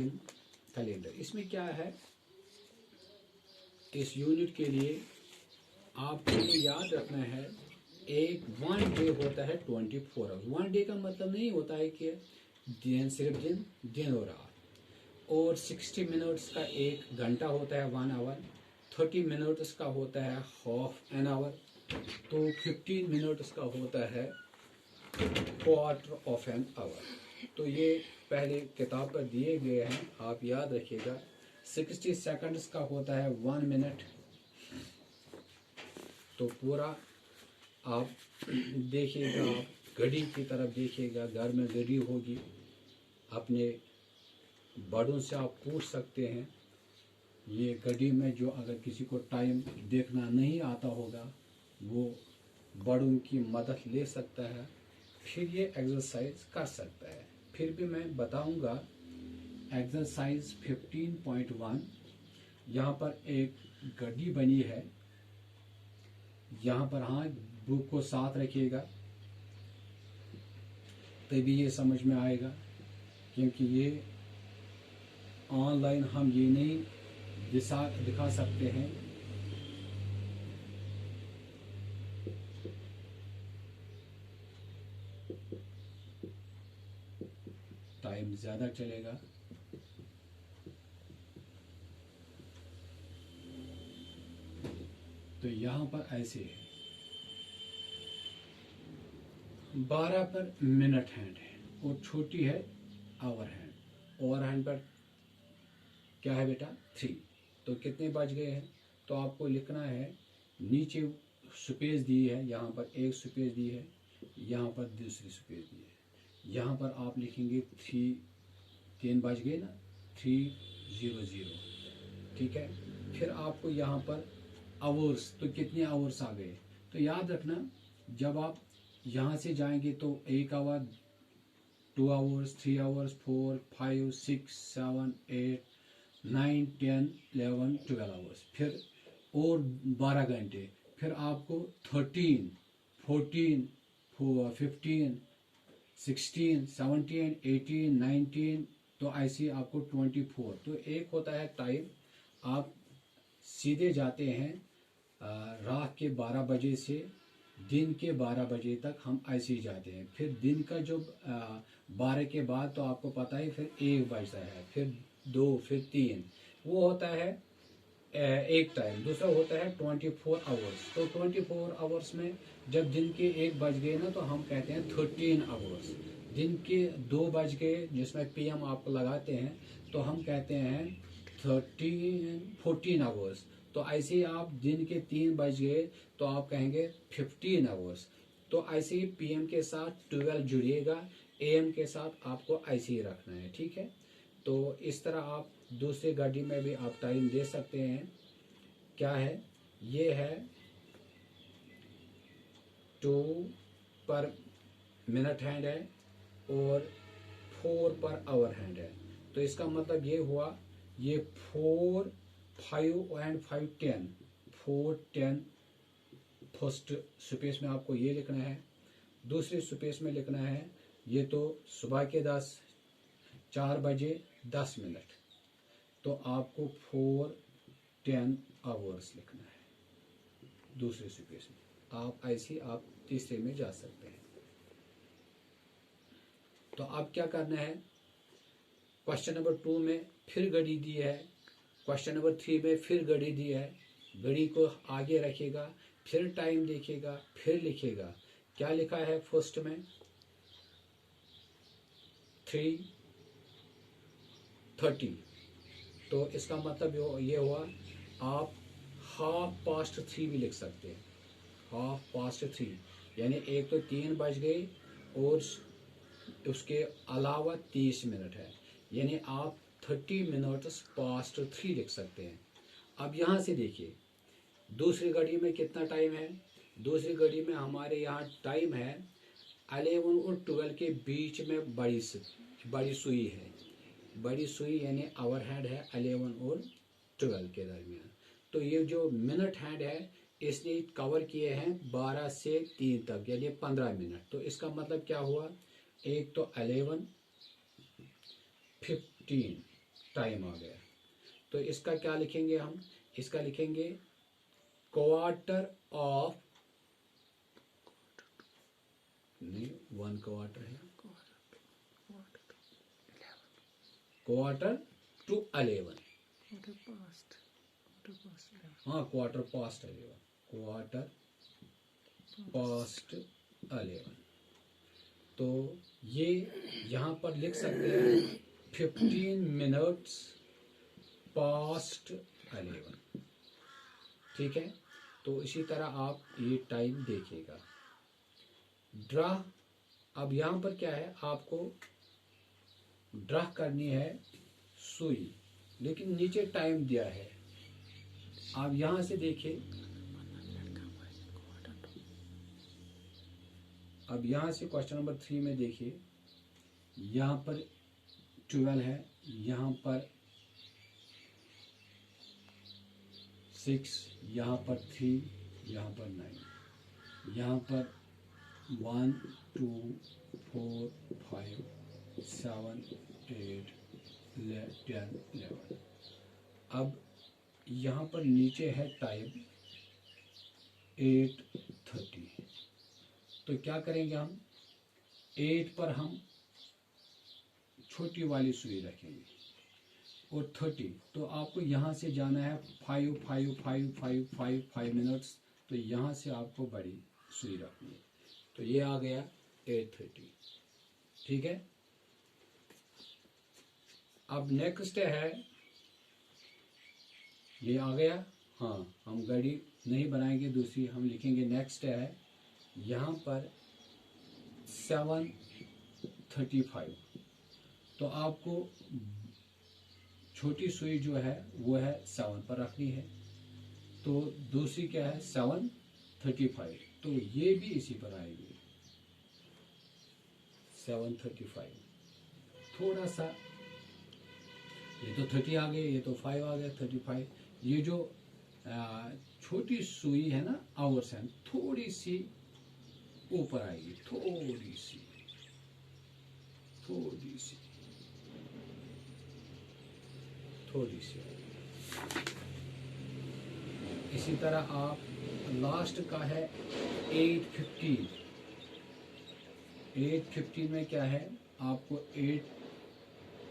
Calendar. इसमें क्या है, इस यूनिट के लिए आपको ये याद रखना है, एक 1 डे होता है 24 आवर्स। 1 डे का मतलब नहीं होता है कि दिन, सिर्फ दिन और रात। और 60 मिनट्स का 1 घंटा होता है 1 आवर, 30 मिनट्स का होता है हाफ एन आवर, तो 15 मिनट्स का होता है क्वार्टर ऑफ एन आवर। तो ये पहले किताब पर दिए गए हैं, आप याद रखिएगा। 60 सेकंड्स का होता है 1 मिनट। तो पूरा आप देखिएगा, आप घड़ी की तरफ देखिएगा, घर में घड़ी होगी, अपने बड़ों से आप पूछ सकते हैं। ये घड़ी में जो अगर किसी को टाइम देखना नहीं आता होगा, वो बड़ों की मदद ले सकता है, फिर ये एक्सरसाइज कर सकता है। फिर भी मैं बताऊंगा एक्सरसाइज 15.1। यहाँ पर एक घड़ी बनी है, यहाँ पर हाँ बुक को साथ रखिएगा, तभी ये समझ में आएगा, क्योंकि ये ऑनलाइन हम ये नहीं दिखा सकते हैं। टाइम ज़्यादा चलेगा। तो यहाँ पर ऐसे है, 12 पर मिनट हैंड है और छोटी है आवर हैंड। ओवर हैंड पर क्या है बेटा, 3। तो कितने बज गए हैं, तो आपको लिखना है, नीचे स्पेस दी है, यहाँ पर एक स्पेस दी है, यहाँ पर दूसरी स्पेस दी है। यहाँ पर आप लिखेंगे 3 बज गए ना, 3:00। ठीक है। फिर आपको यहाँ पर आवर्स, तो कितने आवर्स आ गए, तो याद रखना, जब आप यहाँ से जाएंगे तो 1 आवर, 2 आवर्स, 3 आवर्स, 4, 5, 6, 7, 8, 9, 10, 11, 12 आवर्स, फिर और 12 घंटे। फिर आपको 13, 14, 15, 16, 17, 18, 19, तो ऐसे आपको 24। तो एक होता है टाइम, आप सीधे जाते हैं रात के 12 बजे से दिन के 12 बजे तक, हम ऐसे ही जाते हैं। फिर दिन का जो 12 के बाद तो आपको पता है, फिर 1 बजता है, फिर 2, फिर 3, वो होता है एक टाइम। दूसरा होता है 24 आवर्स। तो 24 आवर्स में जब दिन के 1 बज गए ना, तो हम कहते हैं 13 आवर्स। दिन के 2 बज गए, जिसमें पीएम आप लगाते हैं, तो हम कहते हैं 14 आवर्स। तो ऐसे ही आप दिन के 3 बज गए, तो आप कहेंगे 15 आवर्स। तो ऐसे ही पीएम के साथ 12 जुड़िएगा, एएम के साथ आपको ऐसे ही रखना है। ठीक है। तो इस तरह आप दूसरी गाड़ी में भी आप टाइम दे सकते हैं। क्या है, ये है 2 पर मिनट हैंड है और 4 पर आवर हैंड है। तो इसका मतलब ये हुआ, ये 4, 5 एंड 5, 10, 4, 10। फर्स्ट स्पेस में आपको ये लिखना है, दूसरी स्पेस में लिखना है, ये तो सुबह के 4 बजे 10 मिनट। तो आपको 4, 10 आवर्स लिखना है दूसरे स्पेस में। आप ऐसे आप तीसरे में जा सकते हैं। तो अब क्या करना है, क्वेश्चन नंबर 2 में फिर घड़ी दी है, क्वेश्चन नंबर 3 में फिर घड़ी दी है। घड़ी को आगे रखेगा, फिर टाइम देखेगा, फिर लिखेगा। क्या लिखा है फर्स्ट में, 3:30। तो इसका मतलब ये हुआ, आप 3:30 भी लिख सकते हैं। 3:30 यानी एक तो 3 बज गए और उसके अलावा 30 मिनट है, यानी आप 30 मिनट्स पास्ट 3 लिख सकते हैं। अब यहाँ से देखिए, दूसरी घड़ी में कितना टाइम है। दूसरी घड़ी में हमारे यहाँ टाइम है 11 और 12 के बीच में बड़ी सुई है। बड़ी सुई यानी आवर हैंड है 11 और 12 के दरमियान। तो ये जो मिनट हैंड है, इसने कवर किए हैं 12 से 3 तक, यानी 15 मिनट। तो इसका मतलब क्या हुआ, एक तो 11, 15, टाइम आ गया। तो इसका क्या लिखेंगे हम? इसका लिखेंगे क्वार्टर ऑफ, नहीं 1 क्वार्टर है, क्वार्टर टू 11, हाँ क्वार्टर पास्ट 11, क्वार्टर पास्ट 11। तो ये यहाँ पर लिख सकते हैं 15 मिनट्स पास्ट 11, ठीक है। तो इसी तरह आप ये टाइम देखिएगा। ड्रा, अब यहाँ पर क्या है, आपको ड्रा करनी है सुई, लेकिन नीचे टाइम दिया है। आप यहाँ से देखिए, अब यहाँ से क्वेश्चन नंबर 3 में देखिए, यहाँ पर 12 है, यहाँ पर 6, यहाँ पर 3, यहाँ पर 9, यहाँ पर 1 2 4 5 7 8 10 11। अब यहाँ पर नीचे है टाइम 8:30। तो क्या करेंगे हम, 8 पर हम छोटी वाली सुई रखेंगे और 30, तो आपको यहाँ से जाना है 5 5 5 5 5 5 मिनट्स। तो यहाँ से आपको बड़ी सुई रखनी है। तो ये आ गया 8:30, ठीक है। अब नेक्स्ट है, ये आ गया, हाँ हम घड़ी नहीं बनाएंगे, दूसरी हम लिखेंगे। नेक्स्ट है यहाँ पर 7:35। तो आपको छोटी सुई जो है वो है 7 पर रखनी है। तो दूसरी क्या है 7:35, तो ये भी इसी पर आएगी 7:35। थोड़ा सा, ये तो 30 आ गए, ये तो 5 आ गया 35। ये जो छोटी सुई है ना आवर्स है, थोड़ी सी ऊपर आएगी, थोड़ी सी इसी तरह आप लास्ट का है 8:15। 8:15 में क्या है, आपको 8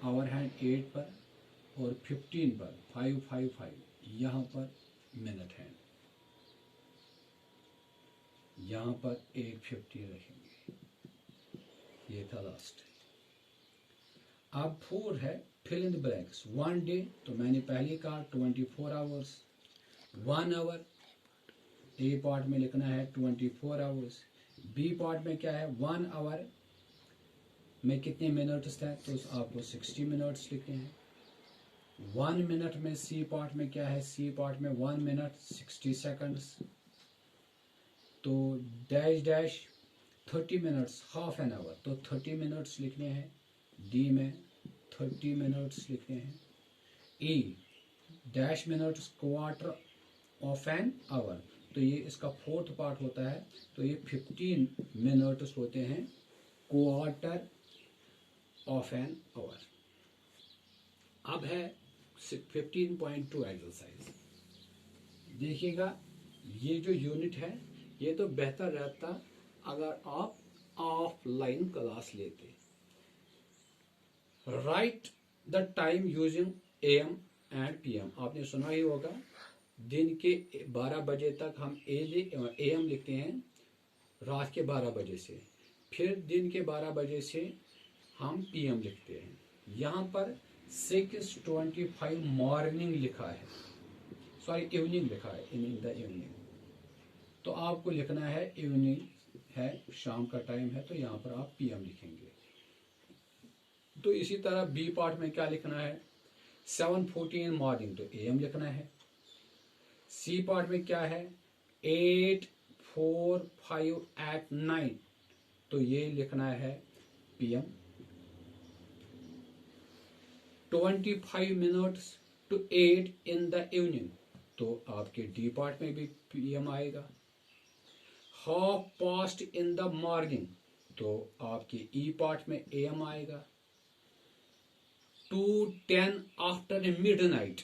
आवर हैंड 8 पर और 15 पर 555 यहाँ पर मिनट हैंड, यहाँ पर 8:15 रखेंगे। ये था लास्ट। अब 4 है fill in the blanks. 1 day, तो मैंने पहले कहा 24 आवर्स। 1 आवर, ए पार्ट में लिखना है 24 आवर्स। बी पार्ट में क्या है, 1 आवर में कितने मिनट्स थे, तो आपको 60 मिनट्स लिखने हैं। 1 मिनट में सी पार्ट में क्या है, सी पार्ट में 1 मिनट 60 सेकंड्स। तो dash dash 30 minutes, half an hour, तो 30 मिनट्स लिखने हैं। डी में 30 मिनट्स लिखने हैं। ई dash minutes quarter of an hour, तो ये इसका 4th पार्ट होता है, तो ये 15 मिनट्स होते हैं क्वार्टर ऑफ एन आवर। अब है 15.2 एक्सरसाइज। देखिएगा, ये जो यूनिट है ये तो बेहतर रहता अगर आप ऑफलाइन क्लास लेते। Right the time using AM and PM। आपने सुना ही होगा, दिन के 12 बजे तक हम AM लिखते हैं, रात के 12 बजे से। फिर दिन के 12 बजे से हम PM लिखते हैं। यहाँ पर 6:25 मॉर्निंग लिखा है, सॉरी इवनिंग लिखा है, इन द इवनिंग। तो आपको लिखना है इवनिंग है, शाम का टाइम है, तो यहाँ पर आप PM लिखेंगे। तो इसी तरह बी पार्ट में क्या लिखना है, 7:14 मॉर्निंग, तो AM लिखना है। सी पार्ट में क्या है, 8:45 एट नाइट, तो ये लिखना है PM। 25 minutes to 8 in the evening, तो आपके डी पार्ट में भी PM आएगा। Half past in the morning, तो आपके ई पार्ट में AM आएगा। टू 10 आफ्टर मिडनाइट,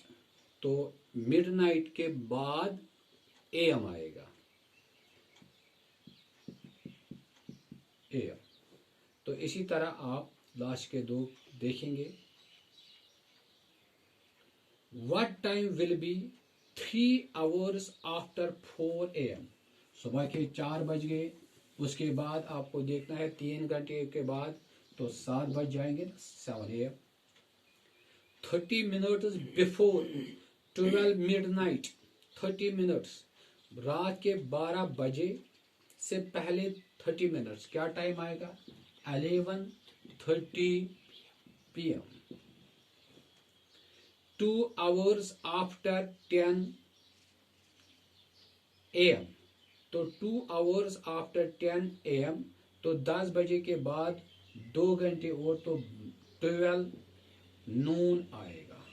तो मिडनाइट के बाद AM आएगा, AM। तो इसी तरह आप लास्ट के दो देखेंगे। What time will be 3 hours after 4 AM? सुबह के 4 बज गए, उसके बाद आपको देखना है 3 घंटे के बाद, तो 7 बज जाएंगे, 7 AM। 30 minutes before 12 midnight, 30 minutes, रात के 12 बजे से पहले 30 मिनट्स, क्या टाइम आएगा? 11:30 PM। 2 hours after 10 AM, तो 2 hours after 10 AM, तो 10 बजे के बाद 2 घंटे और, तो 12 नून आएगा।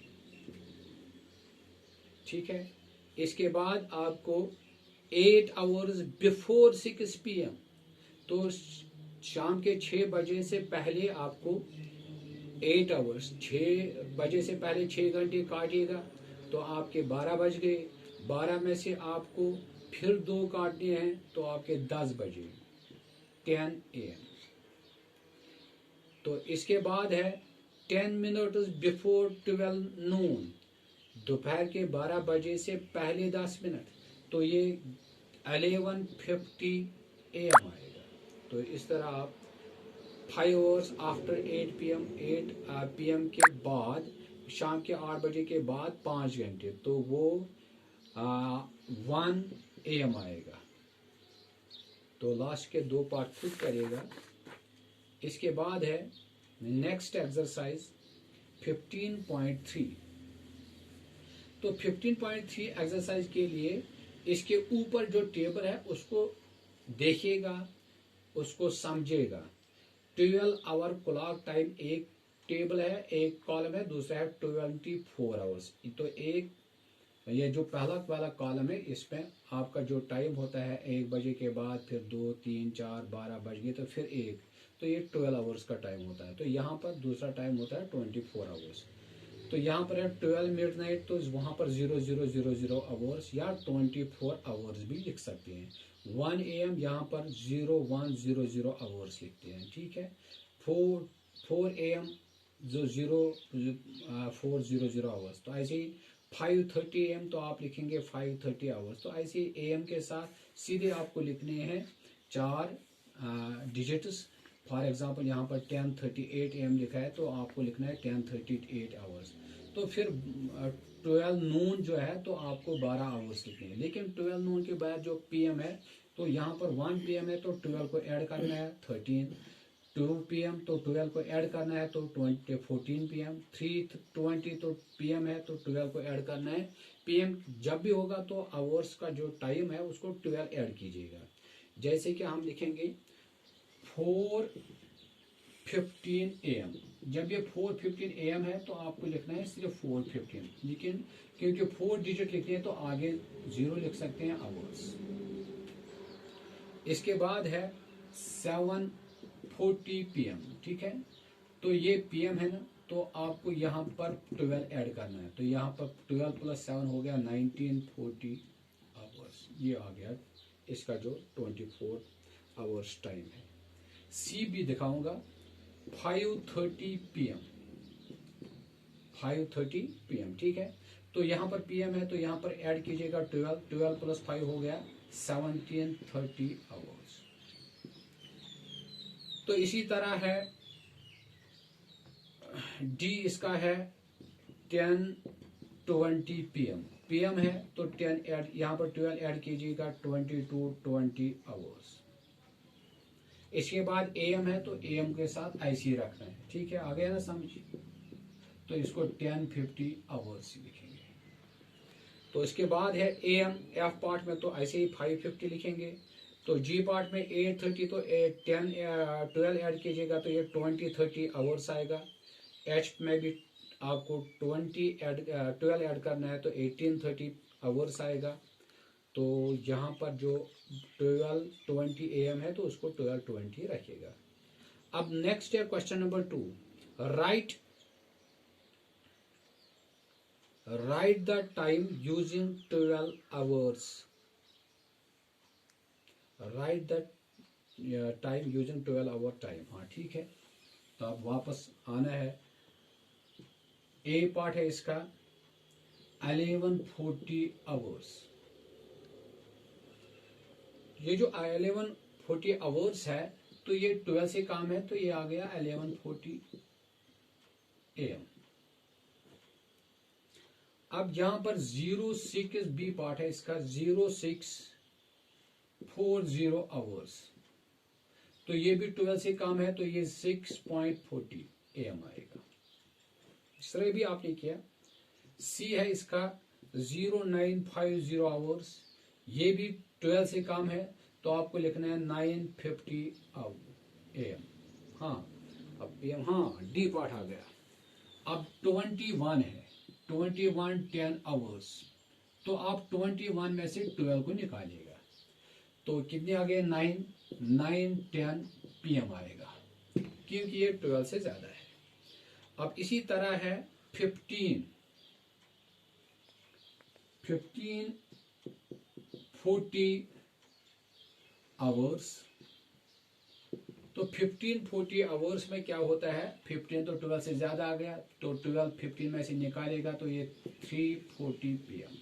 ठीक है। इसके बाद आपको 8 hours before 6 PM, तो शाम के 6 बजे से पहले आपको 8 hours, 6 बजे से पहले 6 घंटे काटिएगा, तो आपके 12 बज गए। 12 में से आपको फिर 2 काटने हैं, तो आपके 10 बजे, 10 AM। तो इसके बाद है 10 minutes before 12 noon, दोपहर के 12 बजे से पहले 10 मिनट, तो ये 11:50 AM आएगा। तो इस तरह आप 5 hours after 8 PM, 8 PM के बाद, शाम के 8 बजे के बाद 5 घंटे, तो वो 1 AM आएगा। तो लास्ट के 2 पार्ट खुद करिएगा। इसके बाद है नेक्स्ट एक्सरसाइज 15.3। तो 15.3 एक्सरसाइज के लिए इसके ऊपर जो टेबल है उसको देखिएगा, उसको समझेगा। 12 आवर क्लॉक टाइम एक टेबल है, एक कॉलम है, दूसरा है 24 आवर्स। तो एक ये जो पहला वाला कॉलम है, इसमें आपका जो टाइम होता है 1 बजे के बाद, फिर 2, 3, 4, 12 बज गए, तो फिर 1, तो ये 12 आवर्स का टाइम होता है। तो यहाँ पर दूसरा टाइम होता है 24 आवर्स। तो यहाँ पर है 12 मिडनाइट, तो वहाँ पर 0000 आवर्स या 24 आवर्स भी लिख सकते हैं। 1 AM यहाँ पर 0100 आवर्स लिखते हैं। ठीक है। 4 AM जो 0400 आवर्स, तो ऐसे ही 5:30 AM, तो आप लिखेंगे 5:30 आवर्स। तो ऐसे ही AM के साथ सीधे आपको लिखने हैं 4 डिजिट्स। फॉर एग्जांपल यहाँ पर 10:38 AM लिखा है, तो आपको लिखना है 10:38 आवर्स। तो फिर 12 नून जो है, तो आपको 12 आवर्स लिखने हैं। लेकिन 12 नून के बाद जो PM है, तो यहाँ पर 1 PM है, तो 12 को ऐड करना है 13। 2 PM, तो 12 को ऐड करना है, तो 14 PM। 3:20 तो PM है, तो 12 को ऐड करना है। PM जब भी होगा तो आवर्स का जो टाइम है उसको 12 ऐड कीजिएगा। जैसे कि हम लिखेंगे 4:15 AM। जब ये 4:15 AM है, तो आपको लिखना है सिर्फ 4:15, लेकिन क्योंकि 4 डिजिट लिखते हैं तो आगे 0 लिख सकते हैं, आवर्स। इसके बाद है 7:40 PM। ठीक है। तो ये PM है ना, तो आपको यहाँ पर 12 ऐड करना है, तो यहाँ पर 12 + 7 हो गया 1940 आवर्स। ये आ गया इसका जो 24 आवर्स टाइम है। सी भी दिखाऊंगा 5:30 PM। 5:30 PM। ठीक है। तो यहाँ पर PM है, तो यहाँ पर ऐड कीजिएगा 12, 12 + 5 हो गया 1730 आवर्स। तो इसी तरह है डी, इसका है 10:20 PM। PM है, तो 10 ऐड, यहाँ पर 12 ऐड कीजिएगा 2220 आवर्स। इसके बाद AM है, तो AM के साथ ऐसे ही रखना है। ठीक है। आ गया ना समझ? तो इसको 1050 आवर्स लिखेंगे। तो इसके बाद है AM, F पार्ट में तो ऐसे ही 550 लिखेंगे। तो G पार्ट में 830, तो 12 ऐड कीजिएगा, तो ये 2030 आवर्स आएगा। H में भी आपको 12 ऐड करना है, तो 1830 आवर्स आएगा। तो यहाँ पर जो 12:20 AM है, तो उसको 12:20 रखिएगा। अब नेक्स्ट है question number 2। Write write the time using 12 hours, write the time using 12 hour time. हाँ ठीक है, तो अब वापस आना है। ए पार्ट है इसका 1140 आवर्स। ये जो 1140 आवर्स है तो ये 12 से काम है, तो ये आ गया 1140 AM। अब यहां पर 06 बी पार्ट है इसका 0640 आवर्स, तो ये भी 12 से काम है, तो ये 6.40 AM आएगा। इस तरह भी आपने किया। सी है इसका 0950 आवर्स, ये भी 12 से काम है, तो आपको लिखना है 950 AM। हाँ अब AM, हाँ डी पार्ट आ गया। अब 21 है, 21 10 आवर्स, तो आप 21 में से 12 को निकालिएगा, तो कितने आ गए 9 PM आएगा, क्योंकि ये 12 से ज्यादा है। अब इसी तरह है 15 40 आवर्स, तो 1540 आवर्स में क्या होता है, 15 तो 12 से ज्यादा आ गया, तो 12 15 में से निकालेगा, तो ये 340 PM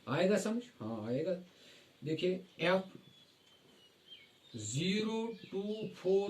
आएगा। समझ? हाँ आएगा। देखिए F 024